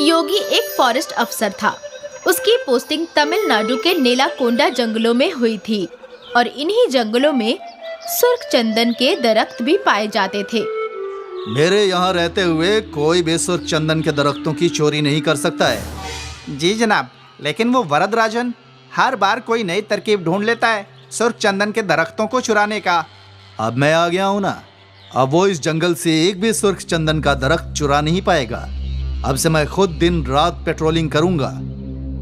योगी एक फॉरेस्ट अफसर था। उसकी पोस्टिंग तमिलनाडु के नेलाकोंडा जंगलों में हुई थी और इन्हीं जंगलों में सुर्ख चंदन के दरख्त भी पाए जाते थे। मेरे यहाँ रहते हुए कोई भी सुर्ख चंदन के दरख्तों की चोरी नहीं कर सकता है। जी जनाब, लेकिन वो वरदराजन हर बार कोई नई तरकीब ढूंढ लेता है सुर्ख चंदन के दरख्तों को चुराने का। अब मैं आ गया हूँ ना, अब वो इस जंगल से एक भी सुर्ख चंदन का दरख्त चुरा नहीं पाएगा। अब से मैं खुद दिन रात पेट्रोलिंग करूंगा।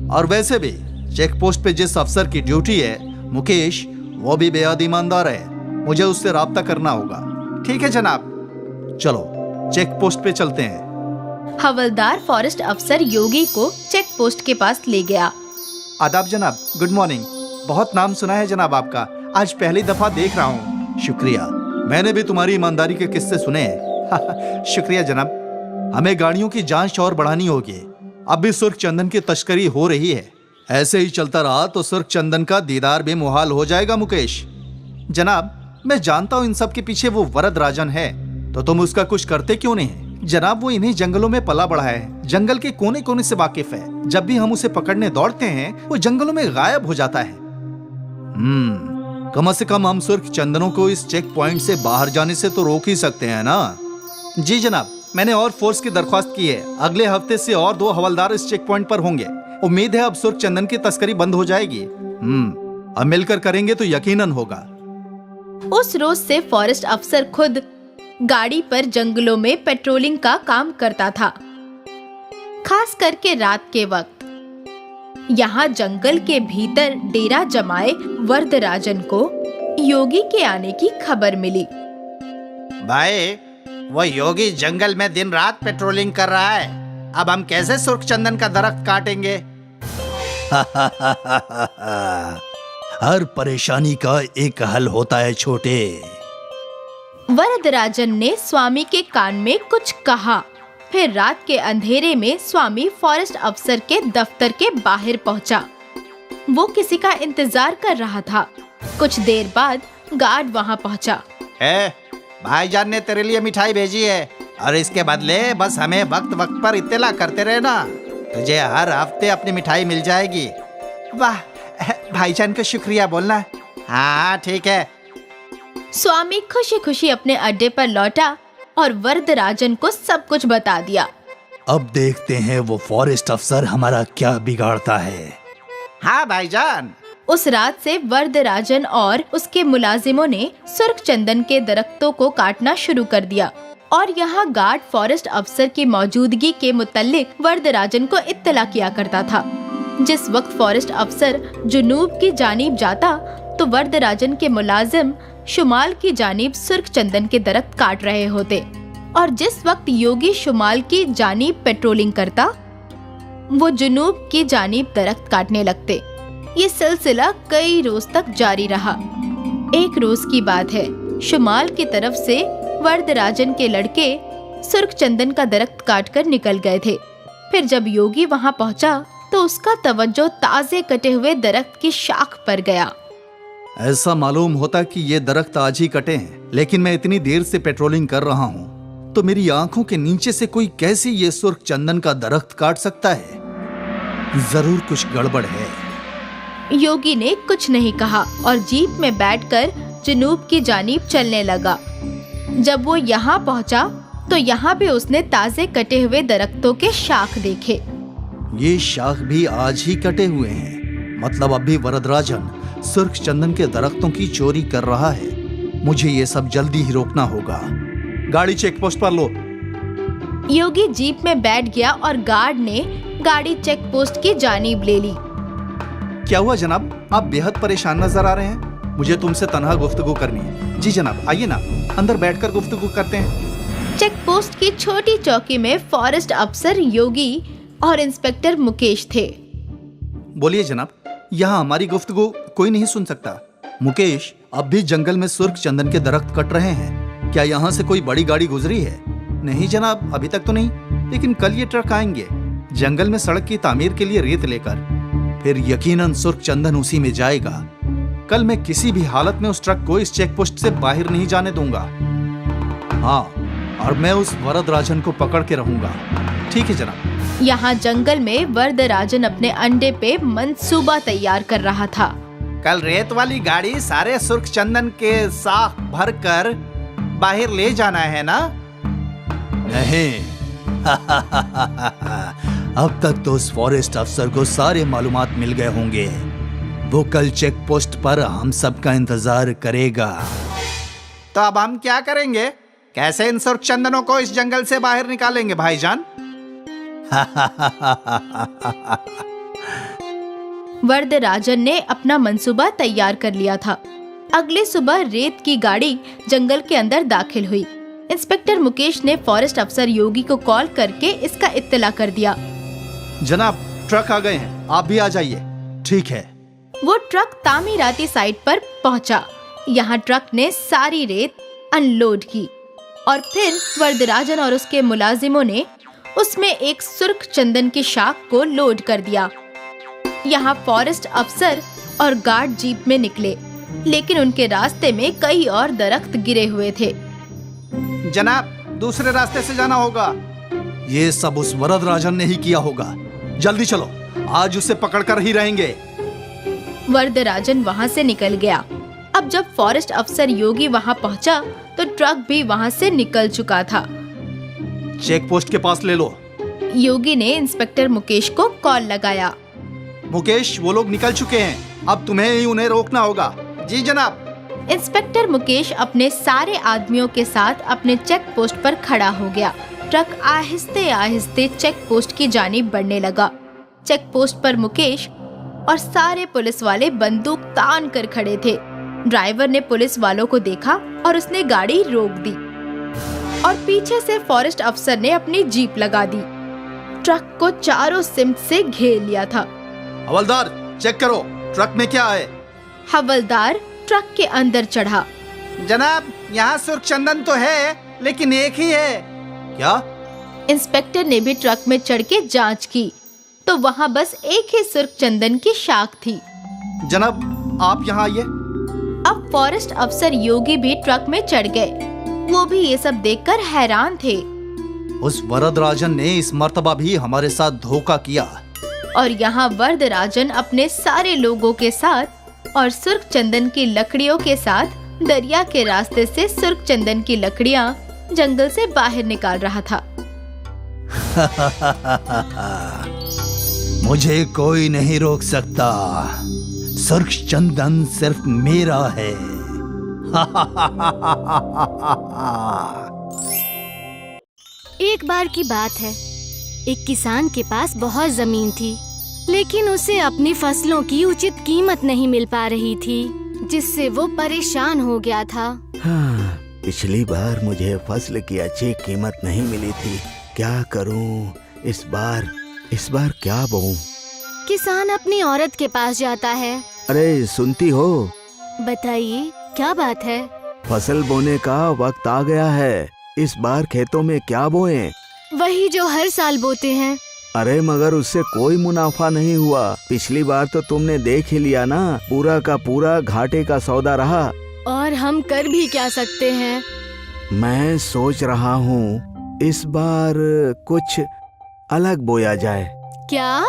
और वैसे भी चेक पोस्ट पे जिस अफसर की ड्यूटी है, मुकेश, वो भी बेहद ईमानदार है। मुझे उससे राब्ता करना होगा। ठीक है जनाब। चलो चेक पोस्ट पे चलते हैं। हवलदार फॉरेस्ट अफसर योगी को चेक पोस्ट के पास ले गया। आदाब जनाब, गुड मॉर्निंग। बहुत नाम सुना है जनाब आपका, आज पहली दफा देख रहा हूँ। शुक्रिया, मैंने भी तुम्हारी ईमानदारी के किस्से सुने हैं। शुक्रिया जनाब। हमें गाड़ियों की जांच और बढ़ानी होगी। अब भी सुर्ख चंदन की तस्करी हो रही है। ऐसे ही चलता रहा तो सुर्ख चंदन का दीदार भी मुहाल हो जाएगा। मुकेश जनाब, मैं जानता हूँ इन सब के पीछे वो वरदराजन है, तो तुम उसका कुछ करते क्यों नहीं? जनाब वो इन्हीं जंगलों में पला बढ़ा है, जंगल के कोने कोने से वाकिफ है। जब भी हम उसे पकड़ने दौड़ते हैं वो जंगलों में गायब हो जाता है। कम से कम हम सुर्ख चंदनों को इस चेक पॉइंट से बाहर जाने से तो रोक ही सकते हैं ना? जी जनाब, मैंने और फोर्स की दरख्वास्त की है। अगले हफ्ते से और 2 हवलदार इस चेक पॉइंट पर होंगे। उम्मीद है अब सुर्ख चंदन की तस्करी बंद हो जाएगी। अब मिलकर करेंगे तो यकीनन होगा। उस रोज से फॉरेस्ट अफसर खुद गाड़ी पर जंगलों में पेट्रोलिंग का काम करता था, खास करके रात के वक्त। यहाँ जंगल के भीतर डेरा जमाए वरदराजन को योगी के आने की खबर मिली। भाई, वो योगी जंगल में दिन रात पेट्रोलिंग कर रहा है। अब हम कैसे सुर्ख चंदन का दरख्त काटेंगे? हर परेशानी का एक हल होता है छोटे। वरदराजन ने स्वामी के कान में कुछ कहा। फिर रात के अंधेरे में स्वामी फॉरेस्ट अफसर के दफ्तर के बाहर पहुंचा। वो किसी का इंतजार कर रहा था। कुछ देर बाद गार्ड वहां पहुंचा। भाईजान ने तेरे लिए मिठाई भेजी है और इसके बदले बस हमें वक्त वक्त पर इत्तला करते रहना। तुझे हर हफ्ते अपनी मिठाई मिल जाएगी। वाह, भाईजान को शुक्रिया बोलना। हाँ ठीक है। स्वामी खुशी खुशी अपने अड्डे पर लौटा और वरदराजन को सब कुछ बता दिया। अब देखते हैं वो फॉरेस्ट अफसर हमारा क्या बिगाड़ता है। हाँ भाईजान। उस रात से वरदराजन और उसके मुलाजिमों ने सुर्ख चंदन के दरख्तों को काटना शुरू कर दिया और यहाँ गार्ड फॉरेस्ट अफसर की मौजूदगी के मुतल्लिक वरदराजन को इत्तला किया करता था। जिस वक्त फॉरेस्ट अफसर जुनूब की जानिब जाता तो वरदराजन के मुलाजिम शुमाल की जानिब सुर्ख चंदन के दरख्त काट रहे होते और जिस वक्त योगी शुमाल की जानिब पेट्रोलिंग करता वो जुनूब की जानिब दरख्त काटने लगते। ये सिलसिला कई रोज तक जारी रहा। एक रोज की बात है, शुमाल की तरफ से वरदराजन के लड़के सुर्ख चंदन का दरख्त काटकर निकल गए थे। फिर जब योगी वहां पहुंचा तो उसका तवज्जो ताजे कटे हुए दरख्त की शाख पर गया। ऐसा मालूम होता कि ये दरख्त आज ही कटे हैं, लेकिन मैं इतनी देर से पेट्रोलिंग कर रहा हूँ तो मेरी आंखों के नीचे से कोई कैसे ये सुर्ख चंदन का दरख्त काट सकता है? जरूर कुछ गड़बड़ है। योगी ने कुछ नहीं कहा और जीप में बैठकर जुनूब की जानिब चलने लगा। जब वो यहाँ पहुँचा तो यहाँ भी उसने ताजे कटे हुए दरख्तों के शाख देखे। ये शाख भी आज ही कटे हुए हैं, मतलब अभी वरदराजन सुर्ख चंदन के दरख्तों की चोरी कर रहा है। मुझे ये सब जल्दी ही रोकना होगा। गाड़ी चेक पोस्ट पर लो। योगी जीप में बैठ गया और गार्ड ने गाड़ी चेक पोस्ट की जानिब ले ली। क्या हुआ जनाब, आप बेहद परेशान नजर आ रहे हैं। मुझे तुमसे तन्हा गुफ्तगू करनी है। जी जनाब, आइए ना, अंदर बैठकर गुफ्तगू करते हैं। चेक पोस्ट की छोटी चौकी में फॉरेस्ट अफसर योगी और इंस्पेक्टर मुकेश थे। बोलिए जनाब, यहाँ हमारी गुफ्तगू कोई नहीं सुन सकता। मुकेश, अब भी जंगल में सुर्ख चंदन के दरख्त कट रहे हैं। क्या यहाँ से कोई बड़ी गाड़ी गुजरी है? नहीं जनाब, अभी तक तो नहीं, लेकिन कल ये ट्रक आएंगे जंगल में सड़क की तामीर के लिए रेत लेकर। फिर यकीनन सुर्ख चंदन उसी में जाएगा। कल मैं किसी भी हालत में उस ट्रक को इस चेक पोस्ट से बाहर नहीं जाने दूंगा। हाँ, और मैं उस वरदराजन को पकड़ के रहूंगा। ठीक है जनाब। यहाँ जंगल में वरदराजन अपने अंडे पे मंसूबा तैयार कर रहा था। कल रेत वाली गाड़ी सारे सुर्ख चंदन के साथ भरकर बाहर ले जाना है ना? नहीं। अब तक तो उस फॉरेस्ट अफसर को सारे मालूमात मिल गए होंगे। वो कल चेक पोस्ट पर हम सबका इंतजार करेगा। तो अब हम क्या करेंगे? कैसे इन सुर्ख चंदनों को इस जंगल से बाहर निकालेंगे भाईजान? वरदराजन ने अपना मंसूबा तैयार कर लिया था। अगले सुबह रेत की गाड़ी जंगल के अंदर दाखिल हुई। इंस्पेक्टर मुकेश ने फॉरेस्ट अफसर योगी को कॉल करके इसका इत्तला कर दिया। जनाब, ट्रक आ गए हैं, आप भी आ जाइए। ठीक है। वो ट्रक तामीराती साइट पर पहुंचा। यहाँ ट्रक ने सारी रेत अनलोड की और फिर वरदराजन और उसके मुलाजिमों ने उसमें एक सुर्ख चंदन की शाख को लोड कर दिया। यहाँ फॉरेस्ट अफसर और गार्ड जीप में निकले, लेकिन उनके रास्ते में कई और दरख्त गिरे हुए थे। जनाब, दूसरे रास्ते से जाना होगा। ये सब उस वरदराजन ने ही किया होगा। जल्दी चलो, आज उसे पकड़कर ही रहेंगे। वरदराजन वहाँ से निकल गया। अब जब फॉरेस्ट अफसर योगी वहाँ पहुँचा तो ट्रक भी वहाँ से निकल चुका था। चेक पोस्ट के पास ले लो। योगी ने इंस्पेक्टर मुकेश को कॉल लगाया। मुकेश, वो लोग निकल चुके हैं, अब तुम्हें ही उन्हें रोकना होगा। जी जनाब। इंस्पेक्टर मुकेश अपने सारे आदमियों के साथ अपने चेक पोस्ट पर खड़ा हो गया। ट्रक आहिस्ते आहिस्ते चेक पोस्ट की जानिब बढ़ने लगा। चेक पोस्ट पर मुकेश और सारे पुलिस वाले बंदूक तान कर खड़े थे। ड्राइवर ने पुलिस वालों को देखा और उसने गाड़ी रोक दी और पीछे से फॉरेस्ट अफसर ने अपनी जीप लगा दी। ट्रक को चारों सिमत से घेर लिया था। हवलदार, चेक करो, ट्रक में क्या है? हवलदार ट्रक के अंदर चढ़ा। जनाब, यहाँ सुर्ख चंदन तो है, लेकिन एक ही है। क्या? इंस्पेक्टर ने भी ट्रक में चढ़ के जांच की तो वहाँ बस एक ही सुर्ख चंदन की शाख थी। जनाब, आप यहाँ आइए। अब फॉरेस्ट अफसर योगी भी ट्रक में चढ़ गए। वो भी ये सब देखकर हैरान थे। उस वरदराजन ने इस मर्तबा भी हमारे साथ धोखा किया। और यहाँ वरदराजन अपने सारे लोगों के साथ और सुर्ख चंदन की लकड़ियों के साथ दरिया के रास्ते से सुर्ख चंदन की लकड़ियाँ जंगल से बाहर निकाल रहा था। मुझे कोई नहीं रोक सकता। सुर्ख चंदन सिर्फ मेरा है। एक बार की बात है, एक किसान के पास बहुत जमीन थी, लेकिन उसे अपनी फसलों की उचित कीमत नहीं मिल पा रही थी, जिससे वो परेशान हो गया था। हाँ, पिछली बार मुझे फसल की अच्छी कीमत नहीं मिली थी। क्या करूं? इस बार क्या बोऊं? किसान अपनी औरत के पास जाता है। अरे सुनती हो? बताइए, क्या बात है? फसल बोने का वक्त आ गया है। इस बार खेतों में क्या बोएं? वही जो हर साल बोते हैं। अरे मगर उससे कोई मुनाफा नहीं हुआ। पिछली बार तो तुमने देख ही लिया ना, पूरा का पूरा घाटे का सौदा रहा। और हम कर भी क्या सकते हैं? मैं सोच रहा हूँ इस बार कुछ अलग बोया जाए। क्या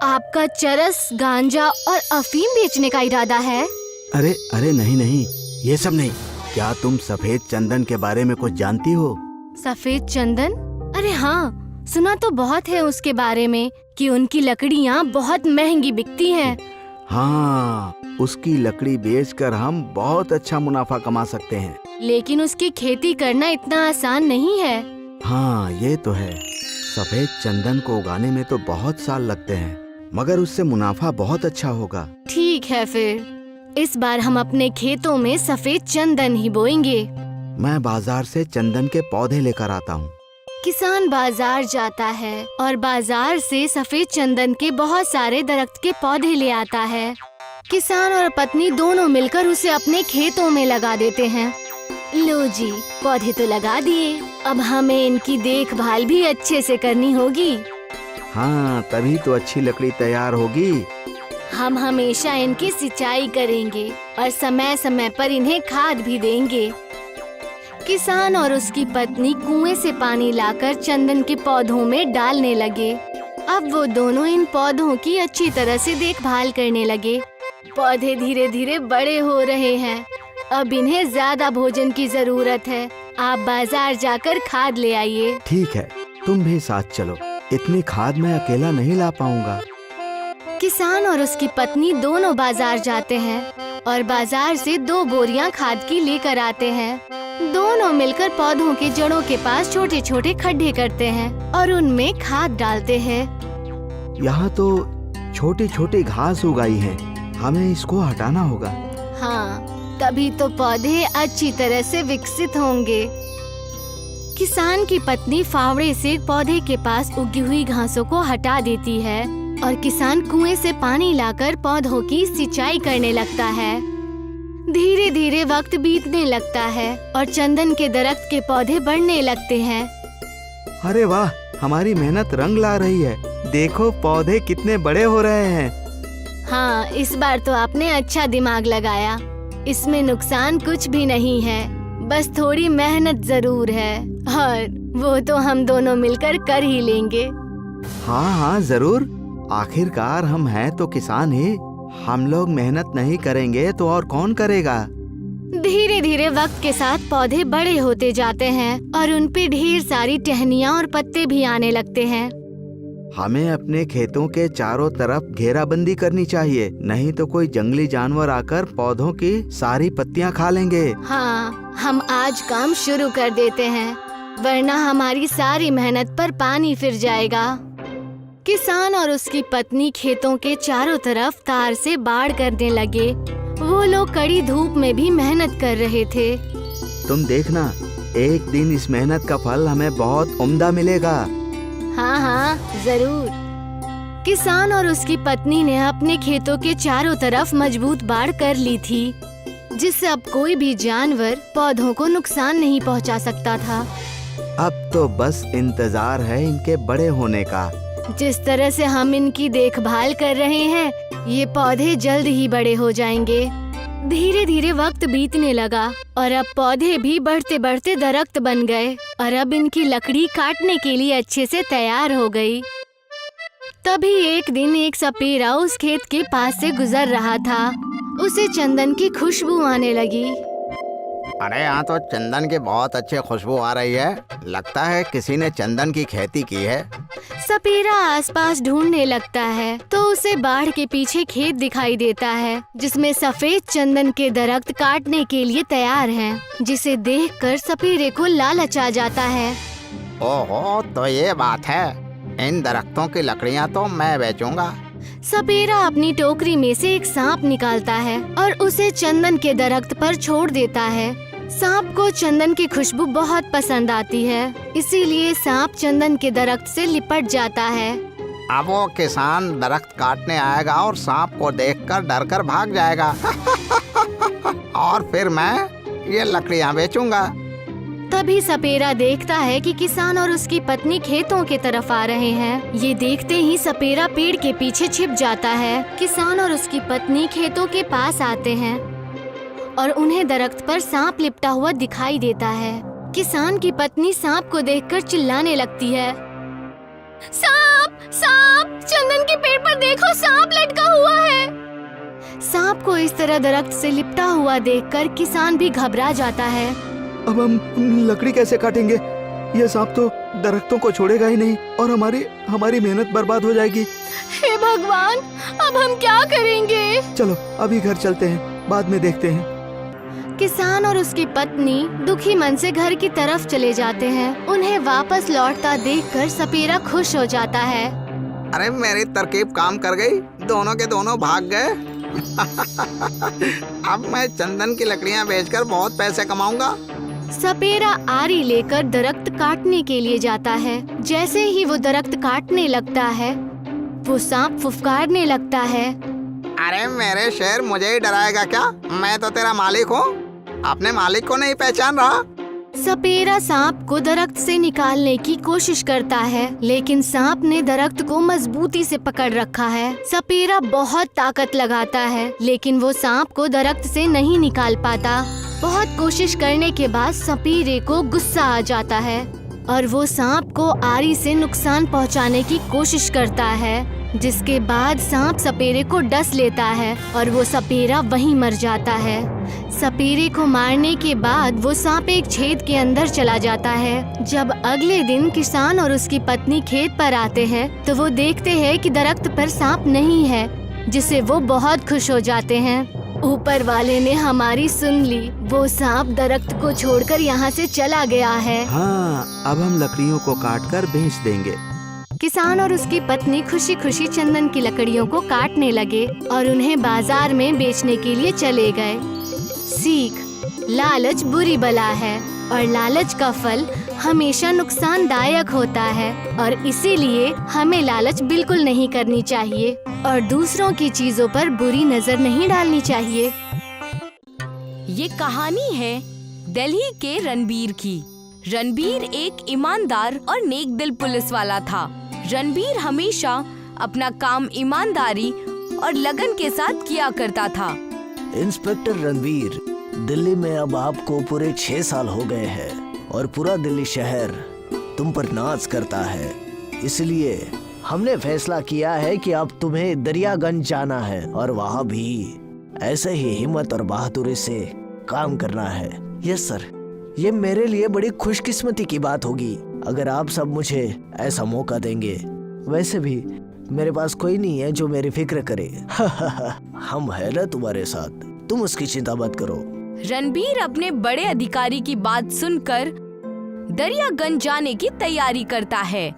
आपका चरस, गांजा और अफीम बेचने का इरादा है? अरे नहीं, ये सब नहीं। क्या तुम सफेद चंदन के बारे में कुछ जानती हो? सफेद चंदन? अरे हाँ, सुना तो बहुत है उसके बारे में कि उनकी लकड़ियाँ बहुत महंगी बिकती हैं। हाँ, उसकी लकड़ी बेचकर हम बहुत अच्छा मुनाफा कमा सकते हैं। लेकिन उसकी खेती करना इतना आसान नहीं है। हाँ, ये तो है। सफेद चंदन को उगाने में तो बहुत साल लगते हैं, मगर उससे मुनाफा बहुत अच्छा होगा। ठीक है, फिर इस बार हम अपने खेतों में सफेद चंदन ही बोएंगे। मैं बाजार से चंदन के पौधे लेकर आता हूँ। किसान बाजार जाता है और बाजार से सफेद चंदन के बहुत सारे दरख्त के पौधे ले आता है। किसान और पत्नी दोनों मिलकर उसे अपने खेतों में लगा देते हैं। लो जी, पौधे तो लगा दिए, अब हमें इनकी देखभाल भी अच्छे से करनी होगी। हाँ, तभी तो अच्छी लकड़ी तैयार होगी। हम हमेशा इनकी सिंचाई करेंगे और समय समय पर इन्हें खाद भी देंगे। किसान और उसकी पत्नी कुएं से पानी लाकर चंदन के पौधों में डालने लगे। अब वो दोनों इन पौधों की अच्छी तरह से देखभाल करने लगे। पौधे धीरे धीरे बड़े हो रहे हैं। अब इन्हें ज्यादा भोजन की जरूरत है। आप बाजार जाकर खाद ले आइए। ठीक है, तुम भी साथ चलो। इतनी खाद मैं अकेला नहीं ला पाऊंगा। किसान और उसकी पत्नी दोनों बाजार जाते हैं और बाजार से 2 बोरियां खाद की लेकर आते हैं। दोनों मिलकर पौधों की जड़ों के पास छोटे छोटे खड्डे करते हैं और उनमें खाद डालते हैं। यहाँ तो छोटी छोटी घास उगाई है, हमें इसको हटाना होगा। हाँ, तभी तो पौधे अच्छी तरह से विकसित होंगे। किसान की पत्नी फावड़े से पौधे के पास उगी हुई घासों को हटा देती है और किसान कुएं से पानी लाकर पौधों की सिंचाई करने लगता है। धीरे धीरे वक्त बीतने लगता है और चंदन के दरख्त के पौधे बढ़ने लगते हैं। अरे वाह, हमारी मेहनत रंग ला रही है। देखो पौधे कितने बड़े हो रहे हैं। हाँ, इस बार तो आपने अच्छा दिमाग लगाया। इसमें नुकसान कुछ भी नहीं है, बस थोड़ी मेहनत जरूर है और वो तो हम दोनों मिलकर कर ही लेंगे। हाँ हाँ जरूर, आखिरकार हम हैं तो किसान ही। हम लोग मेहनत नहीं करेंगे तो और कौन करेगा। धीरे धीरे वक्त के साथ पौधे बड़े होते जाते हैं और उन पे ढेर सारी टहनियाँ और पत्ते भी आने लगते हैं। हमें अपने खेतों के चारों तरफ घेराबंदी करनी चाहिए, नहीं तो कोई जंगली जानवर आकर पौधों की सारी पत्तियां खा लेंगे। हाँ, हम आज काम शुरू कर देते हैं, वरना हमारी सारी मेहनत पर पानी फिर जाएगा। किसान और उसकी पत्नी खेतों के चारों तरफ तार से बाड़ करने लगे। वो लोग कड़ी धूप में भी मेहनत कर रहे थे। तुम देखना, एक दिन इस मेहनत का फल हमें बहुत उम्दा मिलेगा। हाँ हाँ जरूर। किसान और उसकी पत्नी ने अपने खेतों के चारों तरफ मजबूत बाड़ कर ली थी, जिससे अब कोई भी जानवर पौधों को नुकसान नहीं पहुंचा सकता था। अब तो बस इंतजार है इनके बड़े होने का। जिस तरह से हम इनकी देखभाल कर रहे हैं, ये पौधे जल्द ही बड़े हो जाएंगे। धीरे धीरे वक्त बीतने लगा और अब पौधे भी बढ़ते बढ़ते दरख्त बन गए और अब इनकी लकड़ी काटने के लिए अच्छे से तैयार हो गई। तभी एक दिन एक सपेरा उस खेत के पास से गुजर रहा था। उसे चंदन की खुशबू आने लगी। अरे यहाँ तो चंदन की बहुत अच्छी खुशबू आ रही है। लगता है किसी ने चंदन की खेती की है। सपेरा आसपास ढूंढने लगता है तो उसे बाढ़ के पीछे खेत दिखाई देता है, जिसमें सफेद चंदन के दरख्त काटने के लिए तैयार हैं, जिसे देखकर सपेरे को लालच आ जाता है। ओहो, तो ये बात है। इन दरख्तों की लकड़ियाँ तो मैं बेचूंगा। सपेरा अपनी टोकरी में से एक सांप निकालता है और उसे चंदन के दरख्त पर छोड़ देता है। सांप को चंदन की खुशबू बहुत पसंद आती है, इसीलिए सांप चंदन के दरख्त से लिपट जाता है। अब वो किसान दरख्त काटने आएगा और सांप को देखकर डरकर भाग जाएगा। और फिर मैं ये लकड़ियाँ बेचूंगा। तभी सपेरा देखता है कि किसान और उसकी पत्नी खेतों की तरफ आ रहे हैं। ये देखते ही सपेरा पेड़ के पीछे छिप जाता है। किसान और उसकी पत्नी खेतों के पास आते हैं और उन्हें दरख्त पर सांप लिपटा हुआ दिखाई देता है। किसान की पत्नी सांप को देखकर चिल्लाने लगती है, सांप! सांप! चंदन के पेड़ पर देखो, सांप लटका हुआ है। सांप को इस तरह दरख्त से लिपटा हुआ देखकर किसान भी घबरा जाता है। अब हम लकड़ी कैसे काटेंगे? ये सांप तो दरख्तों को छोड़ेगा ही नहीं और हमारी मेहनत बर्बाद हो जाएगी। हे भगवान, अब हम क्या करेंगे? चलो अभी घर चलते हैं, बाद में देखते हैं। किसान और उसकी पत्नी दुखी मन से घर की तरफ चले जाते हैं। उन्हें वापस लौटता देखकर सपेरा खुश हो जाता है। अरे मेरी तरकीब काम कर गई, दोनों के दोनों भाग गए। अब मैं चंदन की लकड़ियाँ बेचकर बहुत पैसे कमाऊंगा। सपेरा आरी लेकर दरख्त काटने के लिए जाता है। जैसे ही वो दरख्त काटने लगता है, वो सांप फुफकारने लगता है। अरे मेरे शेर, मुझे ही डराएगा क्या? मैं तो तेरा मालिक हूँ, अपने मालिक को नहीं पहचान रहा। सपेरा सांप को दरख्त से निकालने की कोशिश करता है, लेकिन सांप ने दरख्त को मजबूती से पकड़ रखा है। सपेरा बहुत ताकत लगाता है, लेकिन वो सांप को दरख्त से नहीं निकाल पाता। बहुत कोशिश करने के बाद सपेरे को गुस्सा आ जाता है। और वो सांप को आरी से नुकसान पहुंचाने की कोशिश करता है, जिसके बाद सांप सपेरे को डस लेता है और वो सपेरा वहीं मर जाता है। सपेरे को मारने के बाद वो सांप एक छेद के अंदर चला जाता है। जब अगले दिन किसान और उसकी पत्नी खेत पर आते हैं तो वो देखते हैं कि दरख्त पर सांप नहीं है, जिससे वो बहुत खुश हो जाते हैं। ऊपर वाले ने हमारी सुन ली, वो सांप दरख्त को छोड़कर यहाँ से चला गया है। हाँ, अब हम लकड़ियों को काटकर बेच देंगे। किसान और उसकी पत्नी खुशी खुशी चंदन की लकड़ियों को काटने लगे और उन्हें बाजार में बेचने के लिए चले गए। सीख: लालच बुरी बला है और लालच का फल हमेशा नुकसानदायक होता है, और इसीलिए हमें लालच बिल्कुल नहीं करनी चाहिए और दूसरों की चीजों पर बुरी नजर नहीं डालनी चाहिए। ये कहानी है दिल्ली के रणबीर की। रणबीर एक ईमानदार और नेक दिल पुलिस वाला था। रणबीर हमेशा अपना काम ईमानदारी और लगन के साथ किया करता था। इंस्पेक्टर रणबीर, दिल्ली में अब आपको पूरे 6 साल हो गए हैं और पूरा दिल्ली शहर तुम पर नाज करता है। इसलिए हमने फैसला किया है कि अब तुम्हें दरियागंज जाना है और वहाँ भी ऐसे ही हिम्मत और बहादुरी से काम करना है। यस सर, ये मेरे लिए बड़ी खुशकिस्मती की बात होगी अगर आप सब मुझे ऐसा मौका देंगे। वैसे भी मेरे पास कोई नहीं है जो मेरी फिक्र करे। हम है ना तुम्हारे साथ, तुम उसकी चिंता मत करो। रणबीर अपने बड़े अधिकारी की बात सुनकर दरियागंज जाने की तैयारी करता है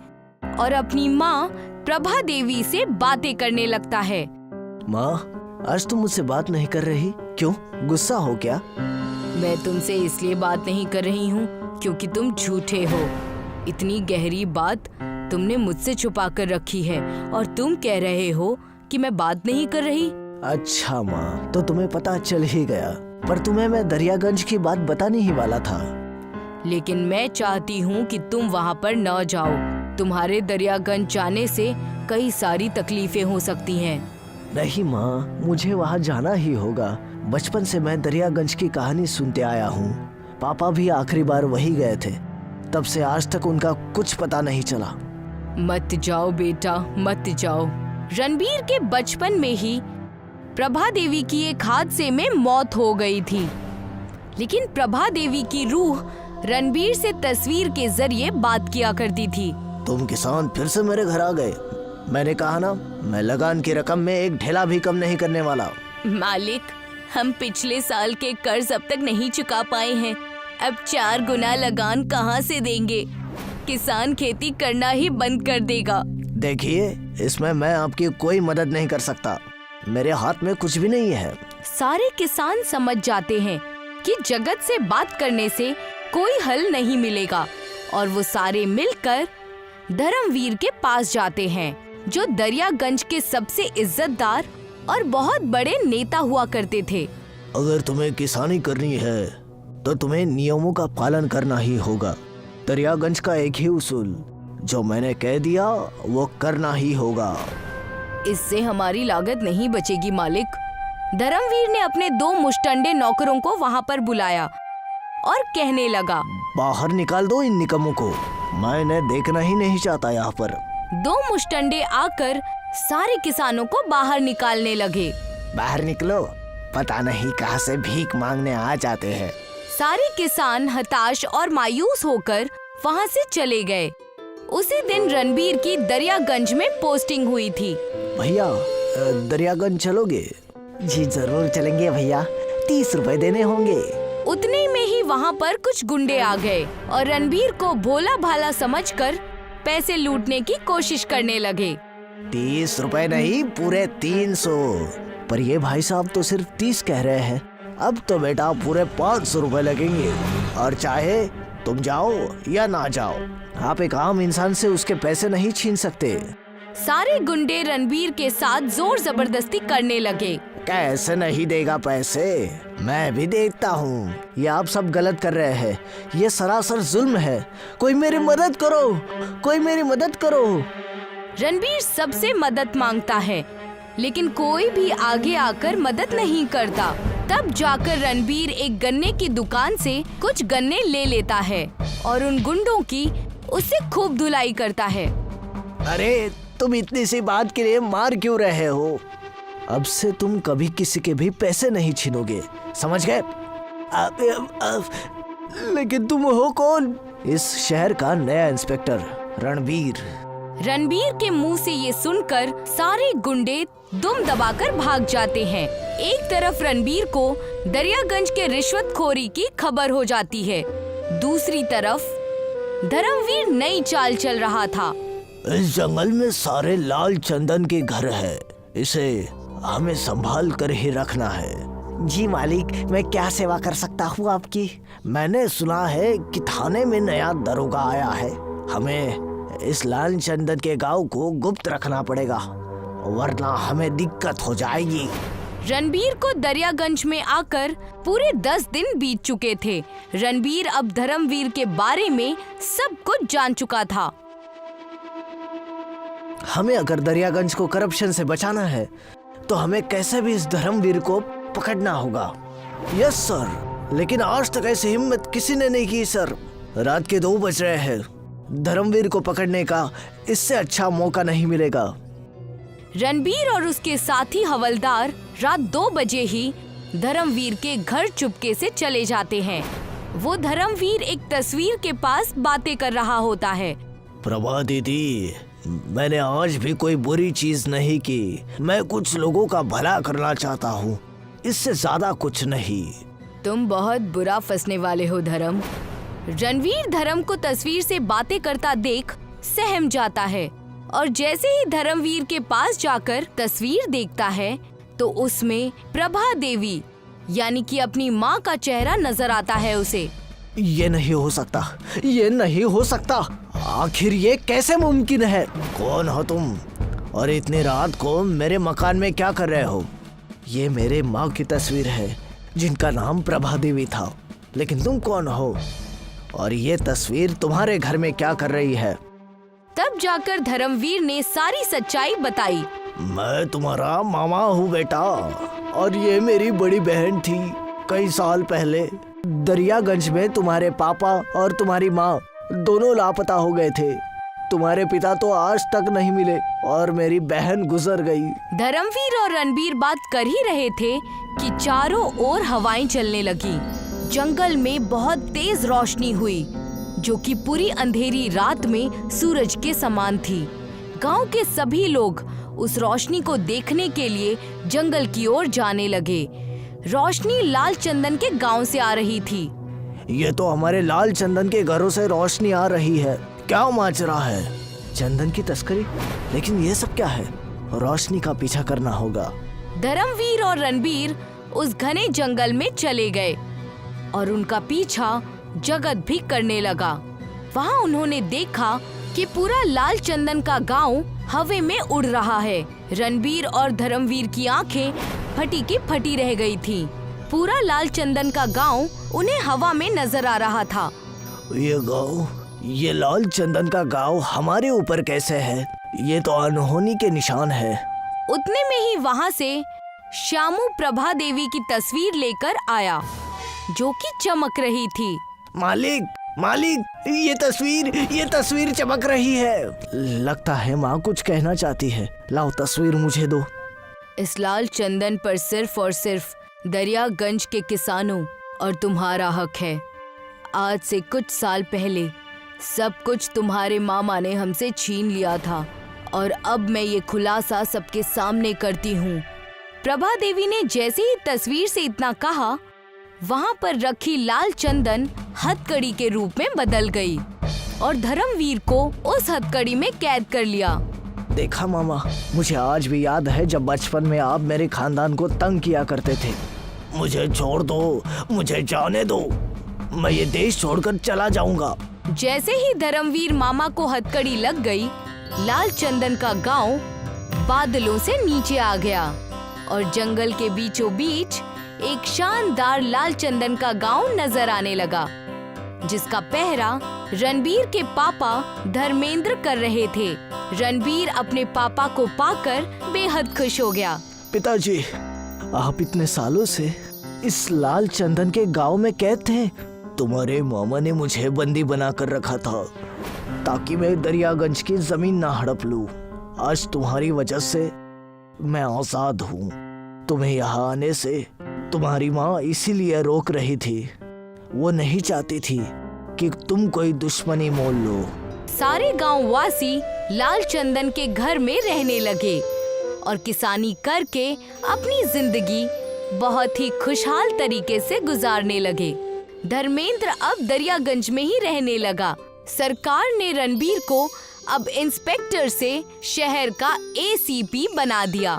और अपनी माँ प्रभा देवी से बातें करने लगता है। माँ, आज तुम मुझसे बात नहीं कर रही, क्यों? गुस्सा हो क्या? मैं तुमसे इसलिए बात नहीं कर रही हूँ क्योंकि तुम झूठे हो। इतनी गहरी बात तुमने मुझसे छुपा कर रखी है और तुम कह रहे हो कि मैं बात नहीं कर रही। अच्छा माँ, तो तुम्हें पता चल ही गया, पर तुम्हें मैं दरियागंज की बात बताने ही वाला था। लेकिन मैं चाहती हूँ कि तुम वहाँ पर न जाओ। तुम्हारे दरियागंज जाने से कई सारी तकलीफें हो सकती हैं। नहीं माँ, मुझे वहाँ जाना ही होगा। बचपन से मैं दरियागंज की कहानी सुनते आया हूँ। पापा भी आखिरी बार वही गए थे, तब से आज तक उनका कुछ पता नहीं चला। मत जाओ बेटा, मत जाओ। रणबीर के बचपन में ही प्रभा देवी की एक हादसे में मौत हो गई थी, लेकिन प्रभा देवी की रूह रणबीर से तस्वीर के जरिए बात किया करती थी। तुम किसान फिर से मेरे घर आ गए। मैंने कहा ना, मैं लगान की रकम में एक ढेला भी कम नहीं करने वाला। मालिक, हम पिछले साल के कर्ज अब तक नहीं चुका पाए हैं। अब 4 गुना लगान कहाँ से देंगे? किसान खेती करना ही बंद कर देगा। देखिए, इसमें मैं आपकी कोई मदद नहीं कर सकता। मेरे हाथ में कुछ भी नहीं है। सारे किसान समझ जाते हैं कि जगत से बात करने से कोई हल नहीं मिलेगा और वो सारे मिलकर धर्मवीर के पास जाते हैं, जो दरियागंज के सबसे इज्जतदार और बहुत बड़े नेता हुआ करते थे। अगर तुम्हें किसानी करनी है तो तुम्हें नियमों का पालन करना ही होगा। दरियागंज का एक ही उसूल, जो मैंने कह दिया वो करना ही होगा। इससे हमारी लागत नहीं बचेगी मालिक। धर्मवीर ने अपने 2 मुश्तंडे नौकरों को वहाँ पर बुलाया और कहने लगा, बाहर निकाल दो इन निकम्मों को, मैं इन्हें देखना ही नहीं चाहता यहाँ पर। 2 मुश्तंडे आकर सारे किसानों को बाहर निकालने लगे। बाहर निकलो, पता नहीं कहाँ से भीख मांगने आ जाते हैं। सारे किसान हताश और मायूस होकर वहाँ से चले गए। उसी दिन रणबीर की दरियागंज में पोस्टिंग हुई थी। भैया, दरियागंज चलोगे? जी जरूर चलेंगे भैया, 30 रुपए देने होंगे। उतने में ही वहाँ पर कुछ गुंडे आ गए और रणबीर को भोला भाला समझकर पैसे लूटने की कोशिश करने लगे। 30 रुपए नहीं, पूरे 300। पर ये भाई साहब तो सिर्फ 30 कह रहे हैं। अब तो बेटा पूरे 500 रुपए लगेंगे, और चाहे तुम जाओ या ना जाओ, आप एक आम इंसान से उसके पैसे नहीं छीन सकते। सारे गुंडे रणबीर के साथ जोर जबरदस्ती करने लगे। कैसे नहीं देगा पैसे? मैं भी देखता हूँ। ये आप सब गलत कर रहे हैं, ये सरासर जुल्म है। कोई मेरी मदद करो, कोई मेरी मदद करो। रणबीर सबसे मदद मांगता है, लेकिन कोई भी आगे आकर मदद नहीं करता। तब जाकर रणबीर एक गन्ने की दुकान से कुछ गन्ने ले लेता है और उन गुंडों की उससे खूब धुलाई करता है। अरे तुम इतनी सी बात के लिए मार क्यों रहे हो? अब से तुम कभी किसी के भी पैसे नहीं छीनोगे, समझ गए? लेकिन तुम हो कौन? इस शहर का नया इंस्पेक्टर रणबीर। रणबीर के मुंह से ये सुनकर सारे गुंडे दुम दबाकर भाग जाते हैं। एक तरफ रणबीर को दरियागंज के रिश्वतखोरी की खबर हो जाती है, दूसरी तरफ धर्मवीर नई चाल चल रहा था। इस जंगल में सारे लाल चंदन के घर है, इसे हमें संभाल कर ही रखना है। जी मालिक, मैं क्या सेवा कर सकता हूँ आपकी? मैंने सुना है कि थाने में नया दरोगा आया है। हमें इस लाल चंदन के गांव को गुप्त रखना पड़ेगा, वरना हमें दिक्कत हो जाएगी। रणबीर को दरियागंज में आकर पूरे 10 दिन बीत चुके थे। रणबीर अब धर्मवीर के बारे में सब कुछ जान चुका था। हमें अगर दरियागंज को करप्शन से बचाना है तो हमें कैसे भी इस धर्मवीर को पकड़ना होगा। यस सर, लेकिन आज तक ऐसी हिम्मत किसी ने नहीं की सर। रात के 2 बज रहे हैं, धर्मवीर को पकड़ने का इससे अच्छा मौका नहीं मिलेगा। रणबीर और उसके साथी हवलदार रात 2 बजे ही धर्मवीर के घर चुपके से चले जाते हैं। वो धर्मवीर एक तस्वीर के पास बातें कर रहा होता है। प्रभा दीदी, मैंने आज भी कोई बुरी चीज नहीं की। मैं कुछ लोगों का भला करना चाहता हूँ, इससे ज्यादा कुछ नहीं। तुम बहुत बुरा फंसने वाले हो धर्म। रणवीर धर्म को तस्वीर से बातें करता देख सहम जाता है और जैसे ही धर्मवीर के पास जाकर तस्वीर देखता है तो उसमें प्रभा देवी यानी कि अपनी माँ का चेहरा नजर आता है उसे। ये नहीं हो सकता, ये नहीं हो सकता। आखिर ये कैसे मुमकिन है? कौन हो तुम और इतनी रात को मेरे मकान में क्या कर रहे हो? ये मेरे माँ की तस्वीर है जिनका नाम प्रभा देवी था, लेकिन तुम कौन हो और ये तस्वीर तुम्हारे घर में क्या कर रही है? तब जाकर धर्मवीर ने सारी सच्चाई बताई। मैं तुम्हारा मामा हूँ बेटा, और ये मेरी बड़ी बहन थी। कई साल पहले दरियागंज में तुम्हारे पापा और तुम्हारी माँ दोनों लापता हो गए थे। तुम्हारे पिता तो आज तक नहीं मिले और मेरी बहन गुजर गई। धर्मवीर और रणबीर बात कर ही रहे थे कि चारों ओर हवाएं चलने लगी। जंगल में बहुत तेज रोशनी हुई जो कि पूरी अंधेरी रात में सूरज के समान थी। गांव के सभी लोग उस रोशनी को देखने के लिए जंगल की ओर जाने लगे। रोशनी लाल चंदन के गांव से आ रही थी। ये तो हमारे लाल चंदन के घरों से रोशनी आ रही है। क्या माजरा है? चंदन की तस्करी? लेकिन ये सब क्या है? रोशनी का पीछा करना होगा। धर्मवीर और रणबीर उस घने जंगल में चले गए और उनका पीछा जगत भी करने लगा। वहाँ उन्होंने देखा कि पूरा लाल चंदन का गांव हवा में उड़ रहा है। रणबीर और धर्मवीर की आंखें फटी की फटी रह गई थी। पूरा लाल चंदन का गांव उन्हें हवा में नजर आ रहा था। ये लाल चंदन का गांव हमारे ऊपर कैसे है? ये तो अनहोनी के निशान है। उतने में ही वहाँ से श्यामू प्रभा देवी की तस्वीर लेकर आया जो कि चमक रही थी। मालिक, ये तस्वीर चमक रही है। लगता है माँ कुछ कहना चाहती है। लाओ तस्वीर मुझे दो। इस लाल चंदन पर सिर्फ और सिर्फ दरियागंज के किसानों और तुम्हारा हक है। आज से कुछ साल पहले सब कुछ तुम्हारे मामा ने हमसे छीन लिया था और अब मैं ये खुलासा सबके सामने करती हूँ। प्रभा देवी ने जैसे ही तस्वीर से इतना कहा, वहाँ पर रखी लाल चंदन हथकड़ी के रूप में बदल गई और धर्मवीर को उस हथकड़ी में कैद कर लिया। देखा मामा, मुझे आज भी याद है जब बचपन में आप मेरे खानदान को तंग किया करते थे। मुझे छोड़ दो, मुझे जाने दो, मैं ये देश छोड़कर चला जाऊंगा। जैसे ही धर्मवीर मामा को हथकड़ी लग गई, लाल चंदन का गांव बादलों से नीचे आ गया और जंगल के बीचों बीच एक शानदार लाल चंदन का गांव नजर आने लगा, जिसका पहरा रणबीर के पापा धर्मेंद्र कर रहे थे। रणबीर अपने पापा को पाकर बेहद खुश हो गया। पिताजी, आप इतने सालों से इस लाल चंदन के गांव में कैद थे। तुम्हारे मामा ने मुझे बंदी बनाकर रखा था। ताकि मैं दरियागंज की जमीन ना हड़प लूं। आज तुम्हारी वजह से मैं आजाद हूँ। तुम्हें यहाँ आने से तुम्हारी माँ इसीलिए रोक रही थी। वो नहीं चाहती थी कि तुम कोई दुश्मनी मोल लो। सारे गांव वासी लाल चंदन के घर में रहने लगे और किसानी करके अपनी जिंदगी बहुत ही खुशहाल तरीके से गुजारने लगे। धर्मेंद्र अब दरियागंज में ही रहने लगा। सरकार ने रणबीर को अब इंस्पेक्टर से शहर का एसीपी बना दिया।